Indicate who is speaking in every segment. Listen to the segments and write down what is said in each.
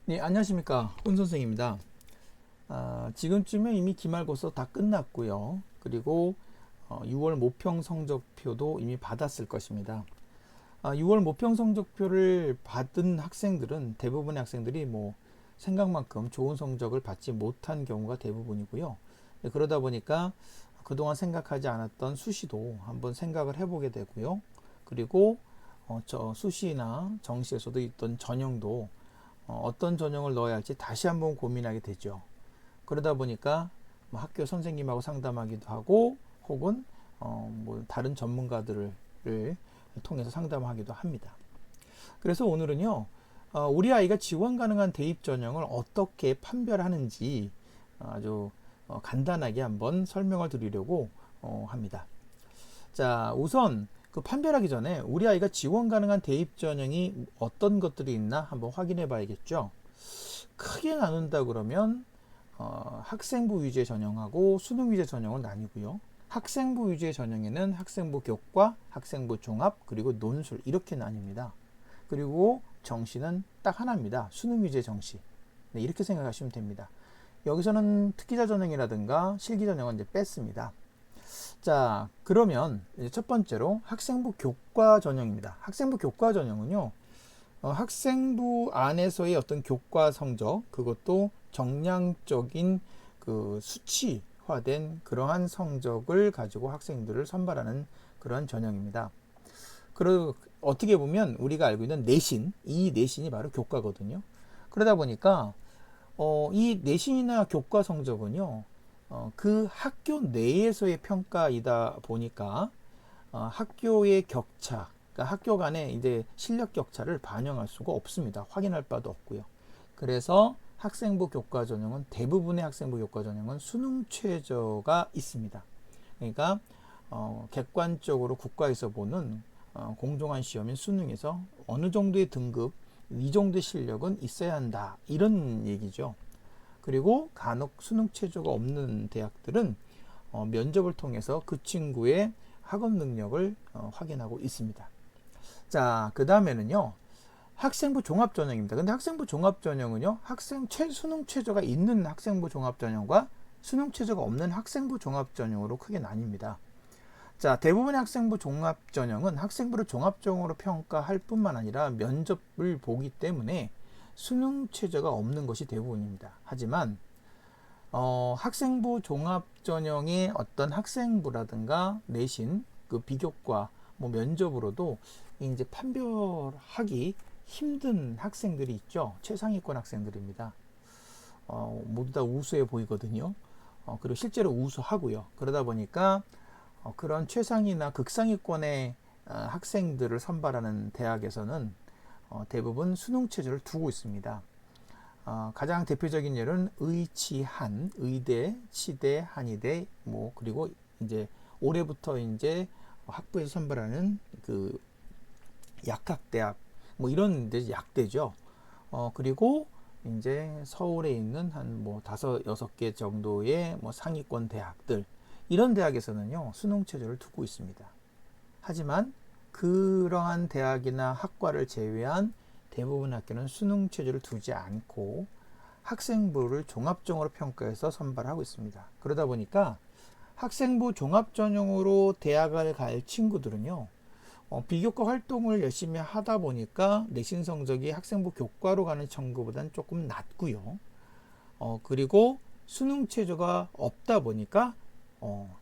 Speaker 1: 네, 안녕하십니까. 훈 선생입니다. 지금쯤에 이미 기말고사 다 끝났고요. 그리고 6월 모평 성적표도 이미 받았을 것입니다. 6월 모평 성적표를 받은 학생들은 대부분의 학생들이 뭐 생각만큼 좋은 성적을 받지 못한 경우가 대부분이고요. 네, 그러다 보니까 그동안 생각하지 않았던 수시도 한번 생각을 해보게 되고요. 그리고 저 수시나 정시에서도 있던 전형도 어떤 전형을 넣어야 할지 다시 한번 고민하게 되죠. 그러다 보니까 뭐 학교 선생님하고 상담하기도 하고 혹은 뭐 다른 전문가들을 통해서 상담하기도 합니다. 그래서 오늘은요, 우리 아이가 지원 가능한 대입 전형을 어떻게 판별하는지 아주 간단하게 한번 설명을 드리려고 합니다. 자, 우선 그 판별하기 전에 우리 아이가 지원 가능한 대입 전형이 어떤 것들이 있나 한번 확인해 봐야겠죠. 크게 나눈다 그러면 학생부 위주의 전형하고 수능 위주의 전형은 나뉘고요. 학생부 위주의 전형에는 학생부 교과, 학생부 종합, 그리고 논술 이렇게 나뉩니다. 그리고 정시는 딱 하나입니다. 수능 위주의 정시. 네, 이렇게 생각하시면 됩니다. 여기서는 특기자 전형이라든가 실기 전형은 이제 뺐습니다. 자, 그러면 이제 첫 번째로 학생부 교과 전형입니다. 학생부 교과 전형은요, 학생부 안에서의 어떤 교과 성적, 그것도 정량적인 그 수치화된 그러한 성적을 가지고 학생들을 선발하는 그러한 전형입니다. 그리고 어떻게 보면 우리가 알고 있는 내신, 이 내신이 바로 교과거든요. 그러다 보니까 이 내신이나 교과 성적은요, 그 학교 내에서의 평가이다 보니까 학교의 격차, 그러니까 학교 간의 이제 실력 격차를 반영할 수가 없습니다. 확인할 바도 없고요. 그래서 학생부 교과 전형은 대부분의 학생부 교과 전형은 수능 최저가 있습니다. 그러니까 객관적으로 국가에서 보는 공정한 시험인 수능에서 어느 정도의 등급, 이 정도의 실력은 있어야 한다. 이런 얘기죠. 그리고 간혹 수능 최저가 없는 대학들은 면접을 통해서 그 친구의 학업 능력을 확인하고 있습니다. 자, 그 다음에는요, 학생부 종합전형입니다. 근데 학생부 종합전형은요, 수능 최저가 있는 학생부 종합전형과 수능 최저가 없는 학생부 종합전형으로 크게 나뉩니다. 자, 대부분의 학생부 종합전형은 학생부를 종합전형으로 평가할 뿐만 아니라 면접을 보기 때문에 수능 최저가 없는 것이 대부분입니다. 하지만 학생부 종합전형의 어떤 학생부라든가 내신, 그 비교과, 뭐 면접으로도 이제 판별하기 힘든 학생들이 있죠. 최상위권 학생들입니다. 모두 다 우수해 보이거든요. 그리고 실제로 우수하고요. 그러다 보니까 그런 최상위나 극상위권의 학생들을 선발하는 대학에서는 대부분 수능 체제를 두고 있습니다. 가장 대표적인 예는 의치한, 의대, 치대, 한의대, 뭐 그리고 이제 올해부터 이제 학부에서 선발하는 그 약학대학, 뭐 이런 데 약대죠. 그리고 이제 서울에 있는 한 뭐 다섯 여섯 개 정도의 뭐 상위권 대학들, 이런 대학에서는요 수능 체제를 두고 있습니다. 하지만 그러한 대학이나 학과를 제외한 대부분 학교는 수능 체제를 두지 않고 학생부를 종합적으로 평가해서 선발하고 있습니다. 그러다 보니까 학생부 종합전형으로 대학을 갈 친구들은요, 비교과 활동을 열심히 하다 보니까 내신 성적이 학생부 교과로 가는 친구보다는 조금 낮고요. 그리고 수능 체제가 없다 보니까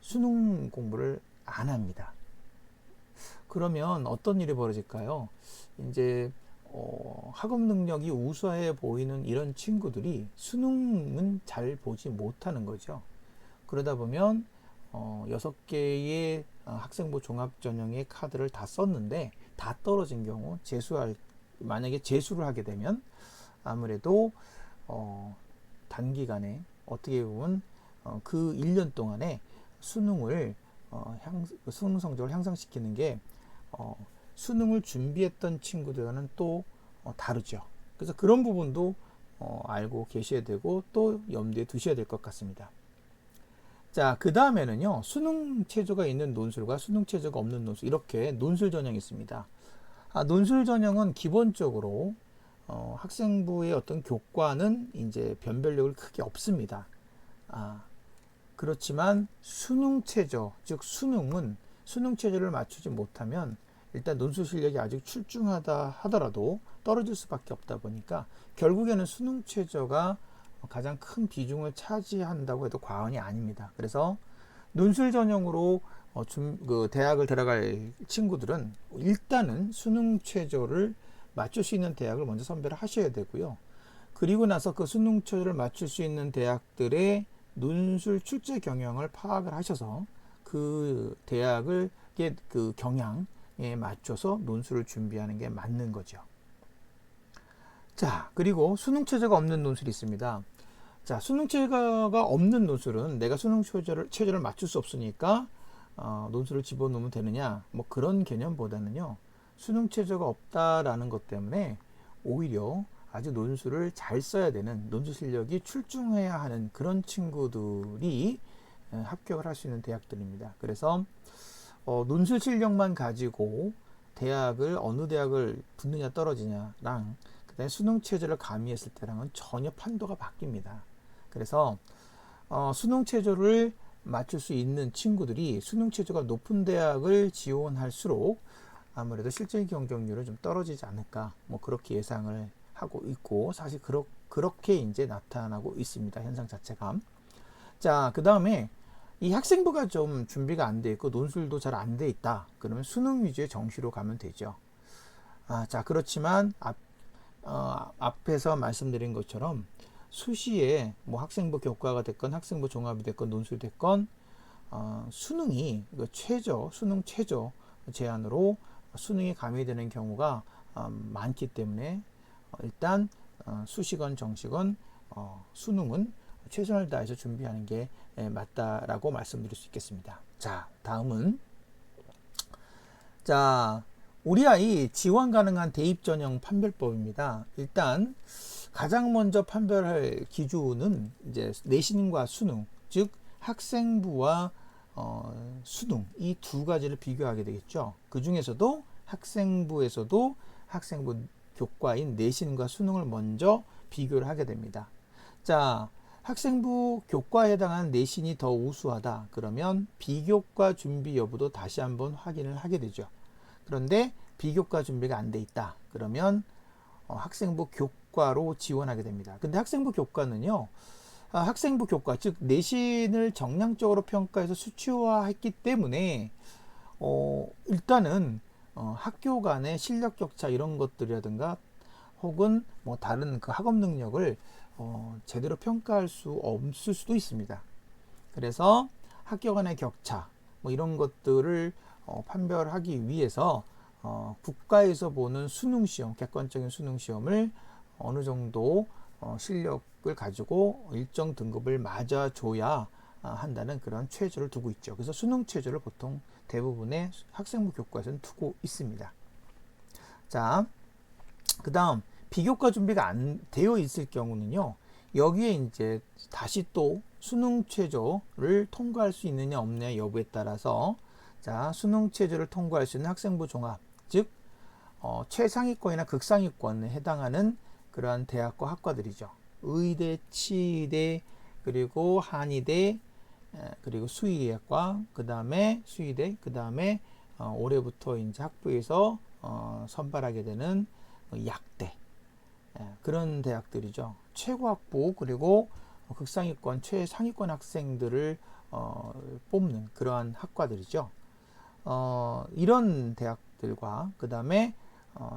Speaker 1: 수능 공부를 안 합니다. 그러면 어떤 일이 벌어질까요? 이제 학업 능력이 우수해 보이는 이런 친구들이 수능은 잘 보지 못하는 거죠. 그러다 보면 6개의 학생부 종합전형의 카드를 다 썼는데 다 떨어진 경우 만약에 재수를 하게 되면 아무래도 단기간에 어떻게 보면 그 1년 동안에 수능을 수능 성적을 향상시키는 게 수능을 준비했던 친구들과는 또 다르죠. 그래서 그런 부분도 알고 계셔야 되고 또 염두에 두셔야 될 것 같습니다. 자, 그 다음에는요, 수능 체제가 있는 논술과 수능 체제가 없는 논술, 이렇게 논술 전형이 있습니다. 논술 전형은 기본적으로 학생부의 어떤 교과는 이제 변별력을 크게 없습니다. 그렇지만 수능 최저, 즉 수능은 수능 최저를 맞추지 못하면 일단 논술 실력이 아직 출중하다 하더라도 떨어질 수밖에 없다 보니까 결국에는 수능 최저가 가장 큰 비중을 차지한다고 해도 과언이 아닙니다. 그래서 논술 전형으로 대학을 들어갈 친구들은 일단은 수능 최저를 맞출 수 있는 대학을 먼저 선별을 하셔야 되고요. 그리고 나서 그 수능 최저를 맞출 수 있는 대학들의 논술 출제 경향을 파악을 하셔서 그 대학을 그 경향에 맞춰서 논술을 준비하는 게 맞는 거죠. 자, 그리고 수능 최저가 없는 논술이 있습니다. 자, 수능 최저가 없는 논술은 내가 수능 최저를 맞출 수 없으니까 논술을 집어넣으면 되느냐, 뭐 그런 개념보다는요, 수능 최저가 없다라는 것 때문에 오히려 아주 논술을 잘 써야 되는, 논술 실력이 출중해야 하는 그런 친구들이 합격을 할 수 있는 대학들입니다. 그래서 논술 실력만 가지고 대학을 어느 대학을 붙느냐 떨어지냐랑 그다음에 수능 최저를 가미했을 때랑은 전혀 판도가 바뀝니다. 그래서 수능 최저를 맞출 수 있는 친구들이 수능 최저가 높은 대학을 지원할수록 아무래도 실질 경쟁률은 좀 떨어지지 않을까, 뭐 그렇게 예상을 하고 있고, 사실 그렇게 이제 나타나고 있습니다. 현상 자체가. 자, 그 다음에 이 학생부가 좀 준비가 안 돼 있고 논술도 잘 안 돼 있다. 그러면 수능 위주의 정시로 가면 되죠. 자, 그렇지만 앞에서 말씀드린 것처럼 수시에 뭐 학생부 교과가 됐건 학생부 종합이 됐건 논술이 됐건 수능이 수능 최저 제한으로 수능이 가미되는 경우가 많기 때문에 일단 수시건 정시건 수능은 최선을 다해서 준비하는 게 맞다라고 말씀드릴 수 있겠습니다. 자, 다음은 우리 아이 지원 가능한 대입 전형 판별법입니다. 일단 가장 먼저 판별할 기준은 이제 내신과 수능, 즉 학생부와 수능, 이 두 가지를 비교하게 되겠죠. 그 중에서도 학생부에서도 학생부 교과인 내신과 수능을 먼저 비교를 하게 됩니다. 자, 학생부 교과에 해당하는 내신이 더 우수하다 그러면 비교과 준비 여부도 다시 한번 확인을 하게 되죠. 그런데 비교과 준비가 안 돼 있다 그러면 학생부 교과로 지원하게 됩니다. 근데 학생부 교과는요, 학생부 교과, 즉 내신을 정량적으로 평가해서 수치화했기 때문에 일단은 학교 간의 실력 격차 이런 것들이라든가 혹은 뭐 다른 그 학업 능력을 제대로 평가할 수 없을 수도 있습니다. 그래서 학교 간의 격차 뭐 이런 것들을 판별하기 위해서 국가에서 보는 수능 시험, 객관적인 수능 시험을 어느 정도 실력을 가지고 일정 등급을 맞아줘야 한다는 그런 최저를 두고 있죠. 그래서 수능 최저를 보통 대부분의 학생부 교과에서는 두고 있습니다. 자, 그 다음 비교과 준비가 안 되어 있을 경우는요, 여기에 이제 다시 또 수능 최저를 통과할 수 있느냐 없느냐 여부에 따라서 자, 수능 최저를 통과할 수 있는 학생부 종합, 즉 최상위권이나 극상위권에 해당하는 그러한 대학과 학과들이죠. 의대, 치의대, 그리고 한의대, 그리고 수의대학과, 그 다음에 수의대, 그 다음에 올해부터 이제 학부에서 선발하게 되는 약대, 그런 대학들이죠. 최고학부 그리고 극상위권, 최상위권 학생들을 뽑는 그러한 학과들이죠. 이런 대학들과 그 다음에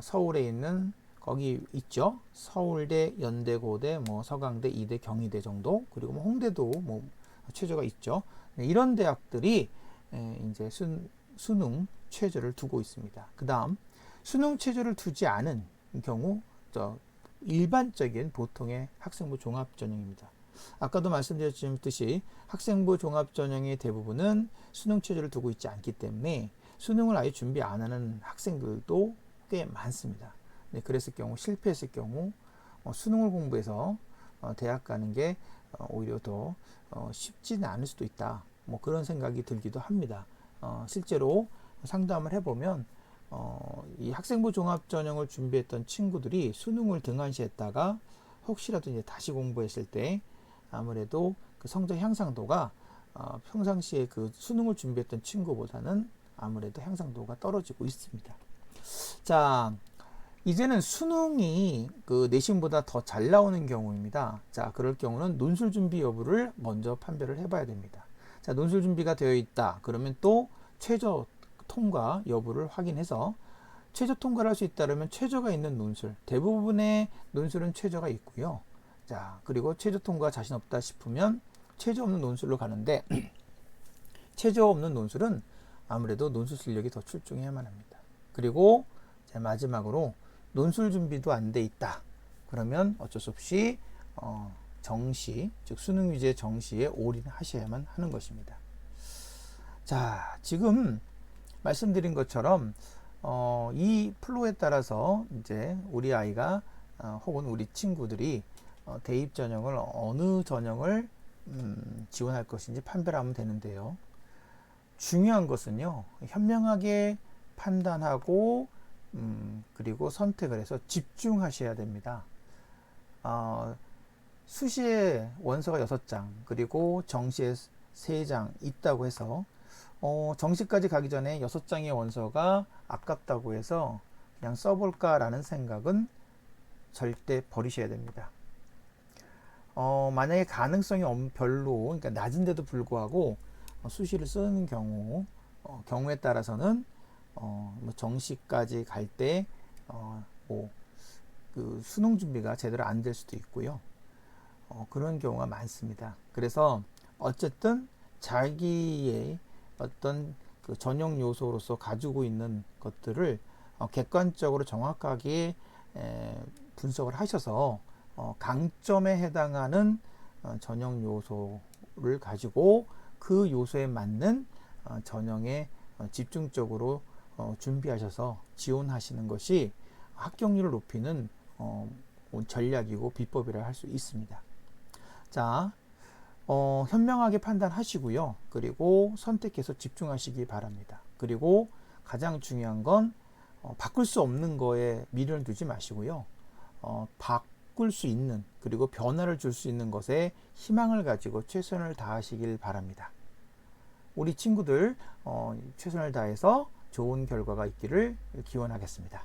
Speaker 1: 서울에 있는 거기 있죠. 서울대, 연대고대, 뭐 서강대, 이대, 경희대 정도, 그리고 뭐 홍대도 뭐 최저가 있죠. 이런 대학들이 이제 수능 최저를 두고 있습니다. 그 다음 수능 최저를 두지 않은 경우 일반적인 보통의 학생부 종합 전형입니다. 아까도 말씀드렸듯이 학생부 종합 전형의 대부분은 수능 최저를 두고 있지 않기 때문에 수능을 아예 준비 안 하는 학생들도 꽤 많습니다. 네, 그랬을 경우 실패했을 경우 수능을 공부해서 대학 가는 게 오히려 더 쉽지는 않을 수도 있다. 뭐 그런 생각이 들기도 합니다. 실제로 상담을 해보면 이 학생부 종합 전형을 준비했던 친구들이 수능을 등한시했다가 혹시라도 이제 다시 공부했을 때 아무래도 그 성적 향상도가 평상시에 그 수능을 준비했던 친구보다는 아무래도 향상도가 떨어지고 있습니다. 자, 이제는 수능이 그 내신보다 더 잘 나오는 경우입니다. 자, 그럴 경우는 논술 준비 여부를 먼저 판별을 해봐야 됩니다. 자, 논술 준비가 되어 있다. 그러면 또 최저 통과 여부를 확인해서 최저 통과를 할 수 있다면 최저가 있는 논술, 대부분의 논술은 최저가 있고요. 자, 그리고 최저 통과 자신 없다 싶으면 최저 없는 논술로 가는데 최저 없는 논술은 아무래도 논술 실력이 더 출중해야만 합니다. 그리고 마지막으로 논술 준비도 안 돼 있다. 그러면 어쩔 수 없이 정시, 즉 수능 위주의 정시에 올인하셔야만 하는 것입니다. 자, 지금 말씀드린 것처럼 이 플로에 따라서 이제 우리 아이가 혹은 우리 친구들이 대입 전형을 어느 전형을 지원할 것인지 판별하면 되는데요. 중요한 것은요, 현명하게 판단하고 그리고 선택을 해서 집중하셔야 됩니다. 수시에 원서가 6장 그리고 정시에 3장 있다고 해서 정시까지 가기 전에 6장의 원서가 아깝다고 해서 그냥 써볼까 라는 생각은 절대 버리셔야 됩니다. 만약에 가능성이 별로, 그러니까 낮은데도 불구하고 수시를 쓰는 경우에 따라서는 뭐 정시까지 갈 때 그 수능 준비가 제대로 안 될 수도 있고요. 그런 경우가 많습니다. 그래서 어쨌든 자기의 어떤 그 전형 요소로서 가지고 있는 것들을 객관적으로 정확하게 분석을 하셔서 강점에 해당하는 전형 요소를 가지고 그 요소에 맞는 전형에 집중적으로 준비하셔서 지원하시는 것이 합격률을 높이는 전략이고 비법이라 할 수 있습니다. 자, 현명하게 판단하시고요. 그리고 선택해서 집중하시기 바랍니다. 그리고 가장 중요한 건 바꿀 수 없는 거에 미련을 두지 마시고요. 바꿀 수 있는, 그리고 변화를 줄 수 있는 것에 희망을 가지고 최선을 다하시길 바랍니다. 우리 친구들 최선을 다해서 좋은 결과가 있기를 기원하겠습니다.